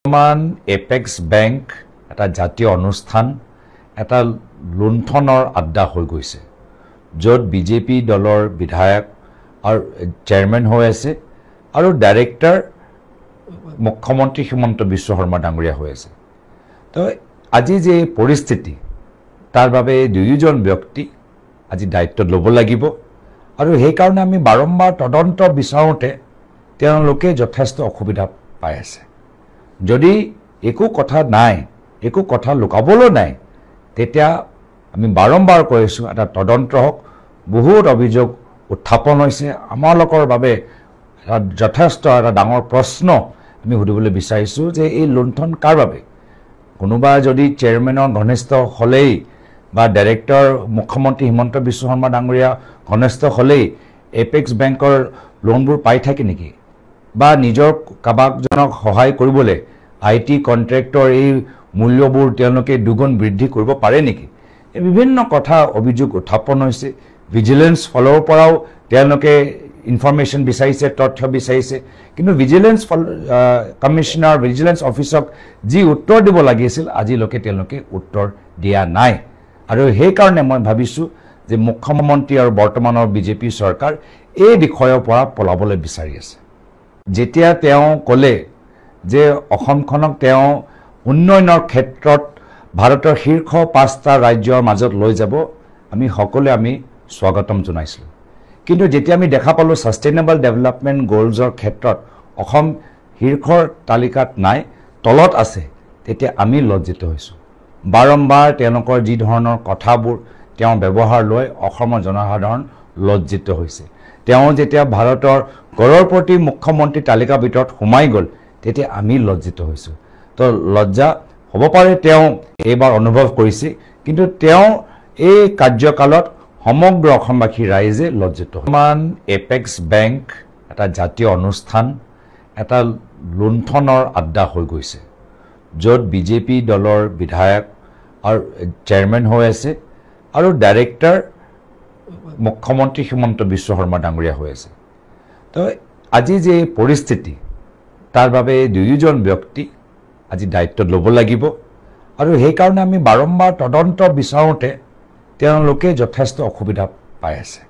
বৰ্তমান apex bank এটা জাতীয় অনুষ্ঠান এটা লুণ্ঠনৰ আড্ডা হৈ গৈছে য'ত বিজেপি দলৰ বিধায়ক আৰু চেয়াৰমেন হৈ আছে আৰু ডাইৰেক্টৰ মুখ্যমন্ত্ৰী হিমন্ত বিশ্ব শৰ্মা ডাঙৰীয়া হৈ আছে তো আজি যে পৰিস্থিতি তাৰ বাবে দুয়োজন ব্যক্তি আজি দায়িত্ব ল'ব লাগিব আৰু সেই কাৰণে আমি বাৰম্বাৰ তদন্ত বিচাৰোঁতে তেওঁলোকে যথেষ্ট অসুবিধা পাই আছে যদি একো কথা নাই একো কথা লুকাবলৈ নাই তেতিয়া আমি বাৰম্বাৰ কৈছোঁ এটা তদন্ত হওক বহুত অভিযোগ উত্থাপন হৈছে আমালোকৰ বাবে যথেষ্ট এটা ডাঙৰ প্ৰশ্ন আমি সুধিবলৈ বিচাৰিছোঁ যে এই লুণ্ঠন কাৰ বাবে কোনোবা যদি চেয়াৰমেনৰ ঘনিষ্ঠ হ'লেই বা ডাইৰেক্টৰ মুখ্যমন্ত্ৰী হিমন্ত বিশ্ব শৰ্মা ডাঙৰীয়া ঘনিষ্ঠ হ'লেই এপেক্স বেংকৰ লোনবোৰ পাই থাকে নেকি বা নিজৰ কাবাকজনক সহায় কৰিবলৈ আইটি কন্ট্ৰেক্টৰ এই মূল্যবোৰ তেওঁলোকে দুগুণ বৃদ্ধি কৰিব পাৰে নেকি এই বিভিন্ন কথা অভিযোগ উত্থাপন হৈছে ভিজিলেন্স ফলৰ পৰাও তেওঁলোকে ইনফৰমেশ্যন বিচাৰিছে তথ্য বিচাৰিছে কিন্তু ভিজিলেন্স কমিশনাৰ ভিজিলেন্স অফিচক যি উত্তৰ দিব লাগিছিল আজিলৈকে তেওঁলোকে উত্তৰ দিয়া নাই আৰু সেই কাৰণে মই ভাবিছোঁ যে মুখ্যমন্ত্ৰী আৰু বৰ্তমানৰ বিজেপি চৰকাৰ এই বিষয়ৰ পৰা পলাবলৈ বিচাৰি আছে যেতিয়া তেওঁ ক'লে যে অসমখনক তেওঁ উন্নয়নৰ ক্ষেত্ৰত ভাৰতৰ শীৰ্ষ 5টা ৰাজ্যৰ মাজত লৈ যাব আমি সকলোৱে আমি স্বাগতম জনাইছিলোঁ কিন্তু যেতিয়া আমি দেখা পালোঁ সাষ্টেইনেবল ডেভেলপমেণ্ট গ'লছৰ ক্ষেত্ৰত অসম শীৰ্ষৰ তালিকাত নাই তলত আছে তেতিয়া আমি লজ্জিত হৈছোঁ বাৰম্বাৰ তেওঁলোকৰ যি ধৰণৰ কথাবোৰ তেওঁ ব্যৱহাৰ লৈ অসমৰ জনসাধাৰণ লজ্জিত হৈছে তেওঁ যেতিয়া ভাৰতৰ কৰৰপতি মুখ্যমন্ত্ৰী তালিকাৰ ভিতৰত সোমাই গ'ল তেতিয়া আমি লজ্জিত হৈছোঁ তো লজ্জা হ'ব পাৰে তেওঁ এইবাৰ অনুভৱ কৰিছে কিন্তু তেওঁ এই কাৰ্যকালত সমগ্ৰ অসমবাসী ৰাইজে লজ্জিত বৰ্তমান এপেক্স বেংক এটা জাতীয় অনুষ্ঠান এটা লুণ্ঠনৰ আড্ডা হৈ গৈছে য'ত বিজেপি দলৰ বিধায়ক আৰু চেয়াৰমেন হৈ আছে আৰু ডাইৰেক্টৰ মুখ্যমন্ত্ৰী হিমন্ত বিশ্ব শৰ্মা ডাঙৰীয়া হৈ আছে তো আজি যে পৰিস্থিতি তাৰ বাবে দুয়োজন ব্যক্তি আজি দায়িত্ব ল'ব লাগিব আৰু সেই কাৰণে আমি বাৰম্বাৰ তদন্ত বিচাৰোঁতে তেওঁলোকে যথেষ্ট অসুবিধা পাই আছে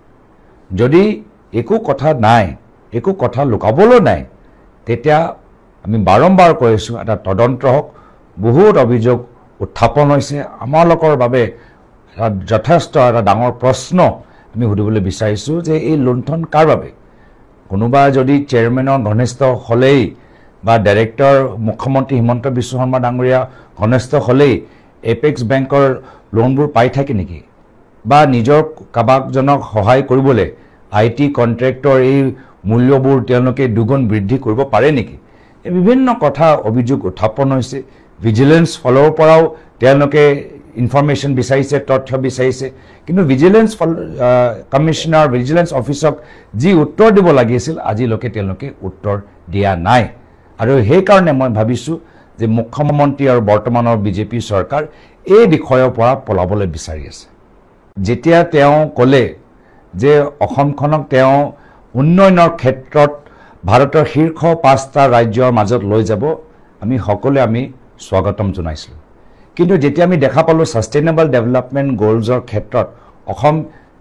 যদি একো কথা নাই একো কথা লুকাবলৈ নাই তেতিয়া আমি বাৰম্বাৰ কৈছোঁ এটা তদন্ত হওক বহুত অভিযোগ উত্থাপন হৈছে আমালোকৰ বাবে যথেষ্ট এটা ডাঙৰ প্ৰশ্ন আমি সুধিবলৈ বিচাৰিছোঁ যে এই লুণ্ঠন কাৰ বাবে কোনোবা যদি চেয়াৰমেনৰ ঘনিষ্ঠ হ'লেই বা ডাইৰেক্টৰ মুখ্যমন্ত্ৰী হিমন্ত বিশ্ব শৰ্মা ডাঙৰীয়া ঘনিষ্ঠ হ'লেই এপেক্স বেংকৰ লোনবোৰ পাই থাকে নেকি বা নিজৰ কাবাকজনক সহায় কৰিবলৈ আইটি কন্ট্ৰেক্টৰ এই মূল্যবোৰ তেওঁলোকে দুগুণ বৃদ্ধি কৰিব পাৰে নেকি এই বিভিন্ন কথা অভিযোগ উত্থাপন হৈছে ভিজিলেন্স ফলৰ পৰাও তেওঁলোকে ইনফৰমেশ্যন বিচাৰিছে তথ্য বিচাৰিছে কিন্তু ভিজিলেন্স কমিশনাৰ ভিজিলেন্স অফিচক যি উত্তৰ দিব লাগিছিল আজিলৈকে তেওঁলোকে উত্তৰ দিয়া নাই আৰু সেই কাৰণে মই ভাবিছোঁ যে মুখ্যমন্ত্ৰী আৰু বৰ্তমানৰ বিজেপি চৰকাৰ এই বিষয়ৰ পৰা পলাবলৈ বিচাৰি আছে যেতিয়া তেওঁ ক'লে যে অসমখনক তেওঁ উন্নয়নৰ ক্ষেত্ৰত ভাৰতৰ শীৰ্ষ 5টা ৰাজ্যৰ মাজত লৈ যাব আমি সকলোৱে আমি স্বাগতম জনাইছিলোঁ কিন্তু যেতিয়া আমি দেখা পালোঁ সাষ্টেইনেবল ডেভেলপমেণ্ট গ'লছৰ ক্ষেত্ৰত অসম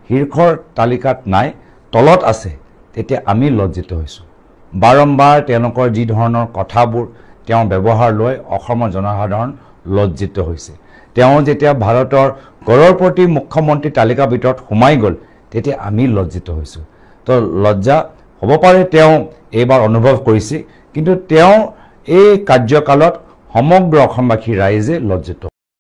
শীৰ্ষৰ তালিকাত নাই তলত আছে তেতিয়া আমি লজ্জিত হৈছোঁ বাৰম্বাৰ তেওঁলোকৰ যি ধৰণৰ কথাবোৰ তেওঁ ব্যৱহাৰ লৈ অসমৰ জনসাধাৰণ লজ্জিত হৈছে তেওঁ যেতিয়া ভাৰতৰ কৰৰপতি মুখ্যমন্ত্ৰী তালিকাৰ ভিতৰত সোমাই গ'ল তেতিয়া আমি লজ্জিত হৈছোঁ তো লজ্জা হ'ব পাৰে তেওঁ এইবাৰ অনুভৱ কৰিছে কিন্তু তেওঁ এই কাৰ্যকালত সমগ্ৰ অসমবাসী ৰাইজে লজ্জিত